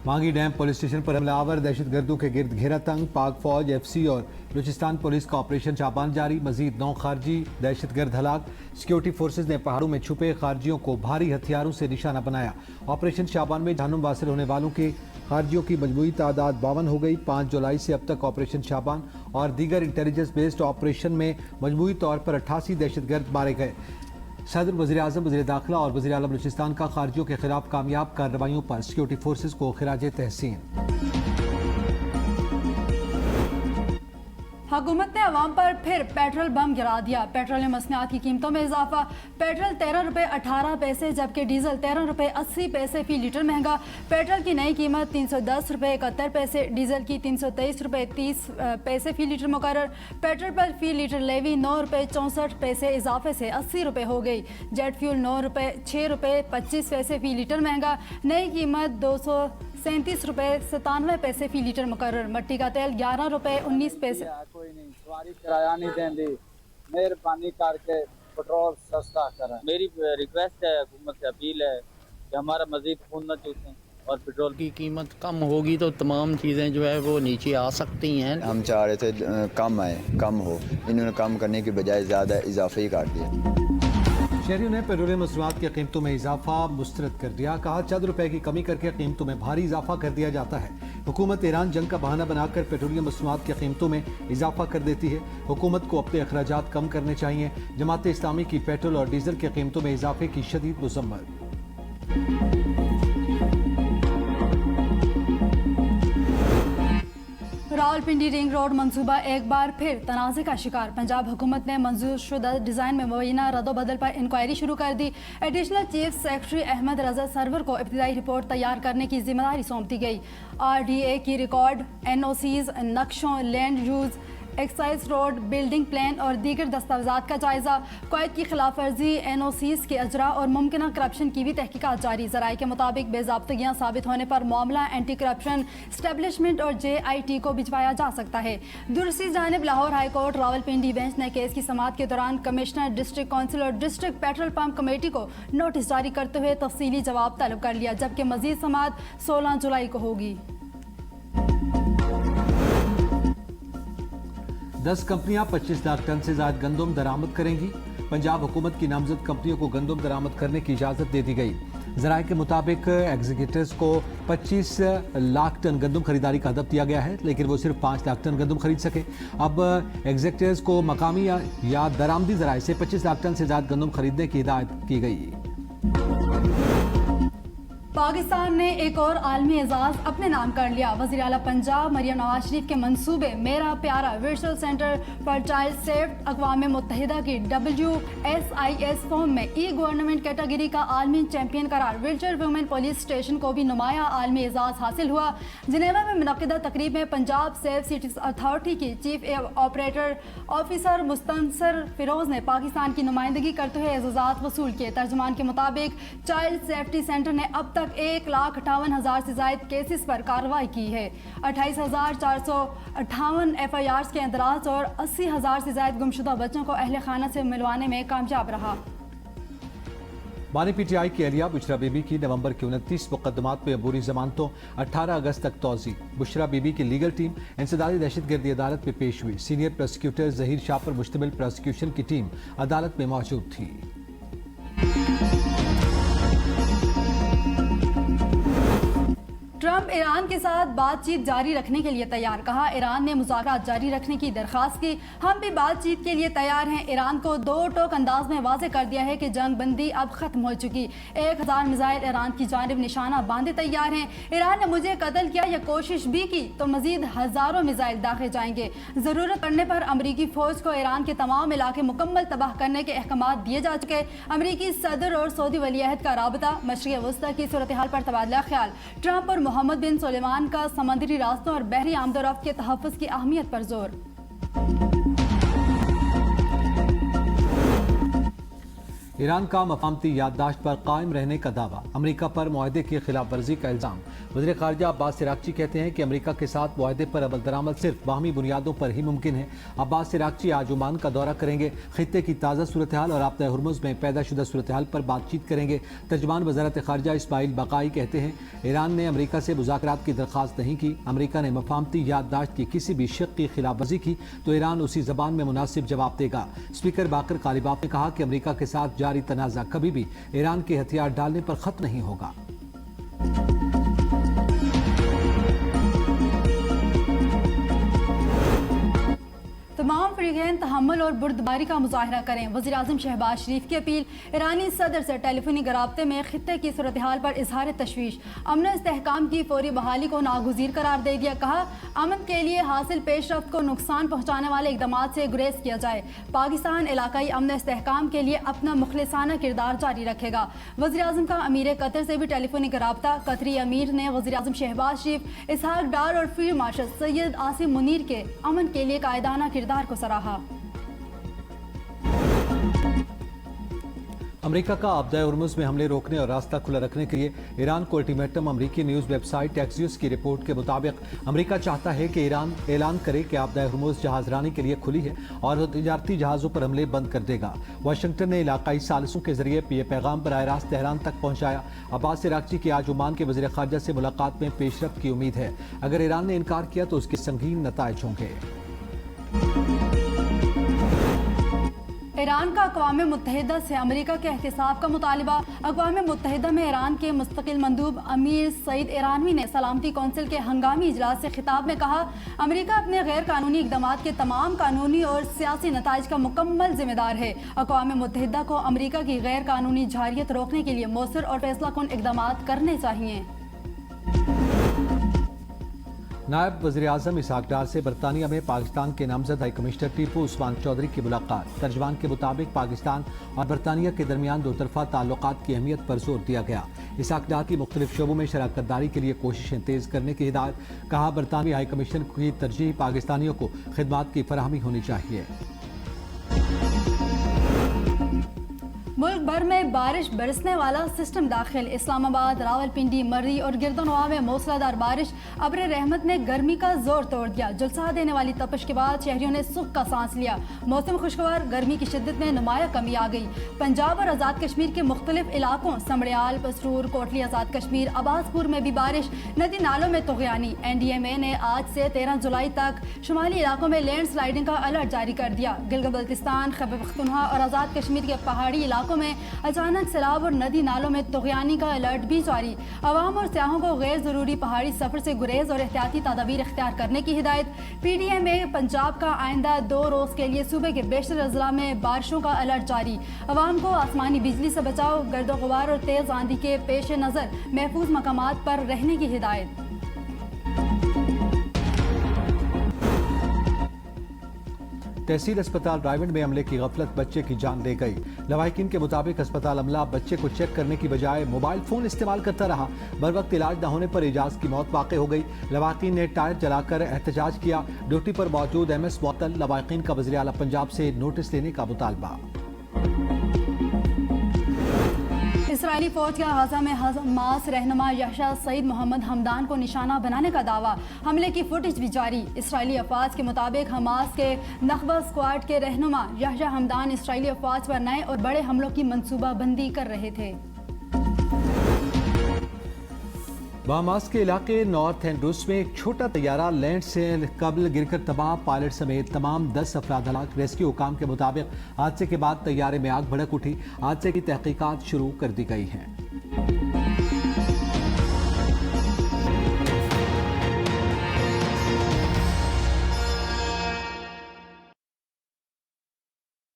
مانگی dam police station پر حملہ آور دہشت گردوں کے گرد گھیرا تنگ، پاک فوج، ایف سی اور بلوچستان پولیس کا آپریشن شابان جاری، مزید 9 خارجی دہشت گرد ہلاک، سیکیورٹی فورسز نے پہاڑوں میں چھپے خارجیوں کو بھاری ہتھیاروں سے نشانہ بنایا۔ آپریشن شابان میں جہنم واصل ہونے والوں کے خارجیوں کی مجموعی تعداد 52 ہو گئی۔ 5 جولائی سے اب تک آپریشن شابان اور دیگر انٹیلیجنس بیسڈ آپریشن میں مجموعی طور پر 88 دہشت گرد مارے گئے۔ صدر، وزیر اعظم، وزیر داخلہ اور وزیر اعلیٰ بلوچستان کا خارجیوں کے خلاف کامیاب کارروائیوں پر سیکیورٹی فورسز کو خراج تحسین۔ حکومت نے عوام پر پھر پیٹرول بم گرا دیا۔ پیٹرولیم مصنوعات کی قیمتوں میں اضافہ، پیٹرول 13 روپے 18 پیسے جبکہ ڈیزل 13 روپے 80 پیسے فی لیٹر مہنگا۔ پیٹرول کی نئی قیمت 310 روپے 71 پیسے، ڈیزل کی 323 روپے 30 پیسے فی لیٹر مقرر۔ پیٹرول پر فی لیٹر لیوی 9 روپے 64 پیسے اضافے سے 80 روپے ہو گئی۔ جیٹ فیول 6 روپے 25 پیسے فی لیٹر مہنگا، نئی قیمت 237 روپے 97 پیسے فی لیٹر مقرر۔ مٹی کا تیل 11 روپے 19 پیسے۔ کوئی نہیں سواری کرایہ نہیں دیں دی، مہربانی کر کے پٹرول سستا کریں۔ میری ریکویسٹ ہے، حکومت سے اپیل ہے کہ ہمارا مزید خون نہ چوسیں اور پٹرول کی قیمت کم ہوگی تو تمام چیزیں جو ہے وہ نیچے آ سکتی ہیں۔ ہم چاہ رہے تھے کم ہو، انہوں نے کم کرنے کی بجائے زیادہ اضافہ ہی کر دیا۔ شہریوں نے پیٹرولیم مصنوعات کی قیمتوں میں اضافہ مسترد کر دیا، کہا چند روپے کی کمی کر کے قیمتوں میں بھاری اضافہ کر دیا جاتا ہے۔ حکومت ایران جنگ کا بہانہ بنا کر پیٹرولیم مصنوعات کی قیمتوں میں اضافہ کر دیتی ہے۔ حکومت کو اپنے اخراجات کم کرنے چاہیے۔ جماعت اسلامی کی پیٹرول اور ڈیزل کی قیمتوں میں اضافے کی شدید مذمت۔ راولپنڈی رنگ روڈ منصوبہ ایک بار پھر تنازع کا شکار۔ پنجاب حکومت نے منظور شدہ ڈیزائن میں مبینہ رد و بدل پر انکوائری شروع کر دی۔ Additional chief secretary Ahmad Raza سرور کو ابتدائی رپورٹ تیار کرنے کی ذمہ داری سونپ دی گئی۔ RDA کی ریکارڈ، NOCs، نقشوں، land use, excise road, building plan اور دیگر دستاویزات کا جائزہ، قواعد کی خلاف ورزی، NOCs کے اجرا اور ممکنہ کرپشن کی بھی تحقیقات جاری۔ ذرائع کے مطابق بے ضابطگیاں ثابت ہونے پر معاملہ اینٹی کرپشن اسٹیبلشمنٹ اور JIT کو بھجوایا جا سکتا ہے۔ دوسری جانب Lahore high court Rawalpindi bench نے کیس کی سماعت کے دوران کمشنر، ڈسٹرکٹ کونسل اور ڈسٹرکٹ پیٹرول پمپ کمیٹی کو نوٹس جاری کرتے ہوئے تفصیلی جواب طلب کر لیا، جبکہ مزید سماعت 16 جولائی کو ہوگی۔ 10 کمپنیاں 25 لاکھ ٹن سے زائد گندم درآمد کریں گی۔ پنجاب حکومت کی نامزد کمپنیوں کو گندم درآمد کرنے کی اجازت دے دی گئی۔ ذرائع کے مطابق ایگزیکٹرز کو 25 لاکھ ٹن گندم خریداری کا ہدف دیا گیا ہے، لیکن وہ صرف 5 لاکھ ٹن گندم خرید سکے۔ اب ایگزیکٹرز کو مقامی یا درآمدی ذرائع سے 25 لاکھ ٹن سے زائد گندم خریدنے کی ہدایت کی گئی۔ پاکستان نے ایک اور عالمی اعزاز اپنے نام کر لیا۔ وزیر اعلیٰ پنجاب مریم نواز شریف کے منصوبے میرا پیارا virtual centre for child safety اقوام متحدہ کی WSIS فورم میں گورنمنٹ کیٹیگری کا عالمی چیمپئن قرار۔ ویلچر ویمن پولیس اسٹیشن کو بھی نمایاں عالمی اعزاز حاصل ہوا۔ جنیوا میں منعقدہ تقریب میں پنجاب سیف سٹیز اتھارٹی کی chief operator officer Mustansar Feroz نے پاکستان کی نمائندگی کرتے ہوئے اعزازات وصول کیے۔ ترجمان کے مطابق چائلڈ سیفٹی سینٹر نے اب تک 1,58,000 سے زائد کیسز پر کارروائی کی ہے۔ 28,458 FIRs کے اندراج اور 80,000 سے زائد گمشدہ بچوں کو اہل خانہ سے ملوانے میں کامیاب رہا۔ بانی PTI کی اہلیہ بشرا بی بی کی نومبر کے 29 مقدمات میں عبوری ضمانتوں 18 اگست تک توسیع۔ بشرا بی بی کی لیگل ٹیم انسدادی دہشت گردی عدالت میں پیش ہوئی۔ سینئر پروسیکیوٹر ظہیر شاہ پر مشتمل پروسیکیوشن کی ٹیم عدالت میں موجود تھی۔ ٹرمپ ایران کے ساتھ بات چیت جاری رکھنے کے لیے تیار، کہا ایران نے مذاکرات جاری رکھنے کی درخواست کی، ہم بھی بات چیت کے لیے تیار ہیں۔ ایران کو دو ٹوک انداز میں واضح کر دیا ہے کہ جنگ بندی اب ختم ہو چکی۔ 1000 میزائل ایران کی جانب نشانہ باندھے تیار ہیں۔ ایران نے مجھے قتل کیا یا کوشش بھی کی تو مزید ہزاروں میزائل داغے جائیں گے۔ ضرورت پڑنے پر امریکی فوج کو ایران کے تمام علاقے مکمل تباہ کرنے کے احکامات دیے جا چکے۔ امریکی صدر اور سعودی ولی عہد کا رابطہ، مشرق وسطی کی صورتحال پر تبادلہ خیال۔ ٹرمپ اور محمد بن سلیمان کا سمندری راستوں اور بحری آمد و رفت کے تحفظ کی اہمیت پر زور۔ ایران کا مفاہمتی یادداشت پر قائم رہنے کا دعویٰ، امریکہ پر معاہدے کی خلاف ورزی کا الزام۔ وزیر خارجہ عباس عراقچی کہتے ہیں کہ امریکہ کے ساتھ معاہدے پر عمل درآمد صرف باہمی بنیادوں پر ہی ممکن ہے۔ عباس عراقچی آج عمان کا دورہ کریں گے، خطے کی تازہ صورتحال اور رابطہ ہرمز میں پیدا شدہ صورتحال پر بات چیت کریں گے۔ ترجمان وزارت خارجہ اسماعیل بقائی کہتے ہیں ایران نے امریکہ سے مذاکرات کی درخواست نہیں کی، امریکہ نے مفاہمتی یادداشت کی کسی بھی شق کی خلاف ورزی کی تو ایران اسی زبان میں مناسب جواب دے گا۔ اسپیکر باقر غالباف نے کہا کہ امریکہ کے ساتھ جاری تنازع کبھی بھی ایران کے ہتھیار ڈالنے پر ختم نہیں ہوگا۔ تمام فریقین تحمل اور بردباری کا مظاہرہ کریں، وزیراعظم شہباز شریف کی اپیل۔ ایرانی صدر سے ٹیلی فونی رابطے میں خطے کی صورتحال پر اظہار تشویش، امن و استحکام کی فوری بحالی کو ناگزیر قرار دے دیا۔ کہا امن کے لیے حاصل پیش رفت کو نقصان پہنچانے والے اقدامات سے گریز کیا جائے، پاکستان علاقائی امن و استحکام کے لیے اپنا مخلصانہ کردار جاری رکھے گا۔ وزیراعظم کا امیر قطر سے بھی ٹیلی فونی رابطہ، قطری امیر نے وزیراعظم شہباز شریف، اسحاق ڈار اور فیلڈ مارشل سید عاصم منیر کے امن کے لیے قائدانہ کردار کو سراہا۔ امریکہ کا آبدہ ہرمز میں حملے روکنے اور راستہ کھلا رکھنے کے لیے ایران کو الٹیمیٹم۔ امریکی نیوز ویب سائٹ ایکسیوس کی رپورٹ کے مطابق امریکہ چاہتا ہے کہ ایران اعلان کرے کہ آبدہ ہرمز جہاز رانی کے لیے کھلی ہے اور وہ تجارتی جہازوں پر حملے بند کر دے گا۔ واشنگٹن نے علاقائی ثالثوں کے ذریعے یہ پیغام براہ راست تہران تک پہنچایا۔ عباس عراقچی کی آج عمان کے وزیر خارجہ سے ملاقات میں پیش رفت کی امید ہے، اگر ایران نے انکار کیا تو اس کے سنگین نتائج ہوں گے۔ ایران کا اقوام متحدہ سے امریکہ کے احتساب کا مطالبہ۔ اقوام متحدہ میں ایران کے مستقل مندوب امیر سعید ایرانوی نے سلامتی کونسل کے ہنگامی اجلاس سے خطاب میں کہا امریکہ اپنے غیر قانونی اقدامات کے تمام قانونی اور سیاسی نتائج کا مکمل ذمہ دار ہے۔ اقوام متحدہ کو امریکہ کی غیر قانونی جارحیت روکنے کے لیے مؤثر اور فیصلہ کن اقدامات کرنے چاہیے۔ نائب وزیر اعظم اسحاق ڈار سے برطانیہ میں پاکستان کے نامزد ہائی کمشنر ٹیپو عثمان چودھری کی ملاقات۔ ترجمان کے مطابق پاکستان اور برطانیہ کے درمیان دو طرفہ تعلقات کی اہمیت پر زور دیا گیا۔ اسحاق ڈار کی مختلف شعبوں میں شراکت داری کے لیے کوششیں تیز کرنے کی ہدایت۔ کہا برطانوی ہائی کمشنر کی ترجیح پاکستانیوں کو خدمات کی فراہمی ہونی چاہیے۔ ملک بھر میں بارش برسنے والا سسٹم داخل، اسلام آباد، راولپنڈی، مرری اور گردنواں میں موسلا دھار بارش ابر رحمت نے گرمی کا زور توڑ دیا۔ جلسہ دینے والی تپش کے بعد شہریوں نے سکھ کا سانس لیا۔ موسم خوشگوار، گرمی کی شدت میں نمایاں کمی آ گئی۔ پنجاب اور آزاد کشمیر کے مختلف علاقوں سمڑیال، پسرور، کوٹلی آزاد کشمیر، عباس پور میں بھی بارش، ندی نالوں میں طغیانی۔ NDMA نے آج سے 13 جولائی تک شمالی علاقوں میں لینڈ سلائیڈنگ کا الرٹ جاری کر دیا۔ گلگت بلتستان، خیبر پختونخوا اور آزاد کشمیر کے پہاڑی علاقوں میں اچانک سیلاب اور ندی نالوں میں طغیانی کا الرٹ بھی جاری۔ عوام اور سیاحوں کو غیر ضروری پہاڑی سفر سے گریز اور احتیاطی تدابیر اختیار کرنے کی ہدایت۔ PDMA پنجاب کا آئندہ 2 روز کے لیے صوبے کے بیشتر اضلاع میں بارشوں کا الرٹ جاری۔ عوام کو آسمانی بجلی سے بچاؤ، گرد و غبار اور تیز آندھی کے پیش نظر محفوظ مقامات پر رہنے کی ہدایت۔ تحصیل اسپتال رائیونڈ میں عملے کی غفلت بچے کی جان لے گئی۔ لواحقین کے مطابق اسپتال عملہ بچے کو چیک کرنے کی بجائے موبائل فون استعمال کرتا رہا۔ بروقت علاج نہ ہونے پر اعجاز کی موت واقع ہو گئی۔ لواحقین نے ٹائر جلا کر احتجاج کیا۔ ڈیوٹی پر موجود MS معطل، لواحقین کا وزیر اعلیٰ پنجاب سے نوٹس لینے کا مطالبہ۔ اسرائیلی فوج کا غزہ میں حماس رہنما یحییٰ سعید محمد حمدان کو نشانہ بنانے کا دعویٰ، حملے کی فوٹیج بھی جاری۔ اسرائیلی افواج کے مطابق حماس کے نخبہ اسکواڈ کے رہنما یحییٰ حمدان اسرائیلی افواج پر نئے اور بڑے حملوں کی منصوبہ بندی کر رہے تھے۔ بہاماس کے علاقے نارتھ اینڈروس میں ایک چھوٹا طیارہ لینڈ سے قبل گر کر تباہ، پائلٹ سمیت تمام 10 افراد ہلاک۔ ریسکیو حکام کے مطابق حادثے کے بعد طیارے میں آگ بھڑک اٹھی۔ حادثے کی تحقیقات شروع کر دی گئی ہیں۔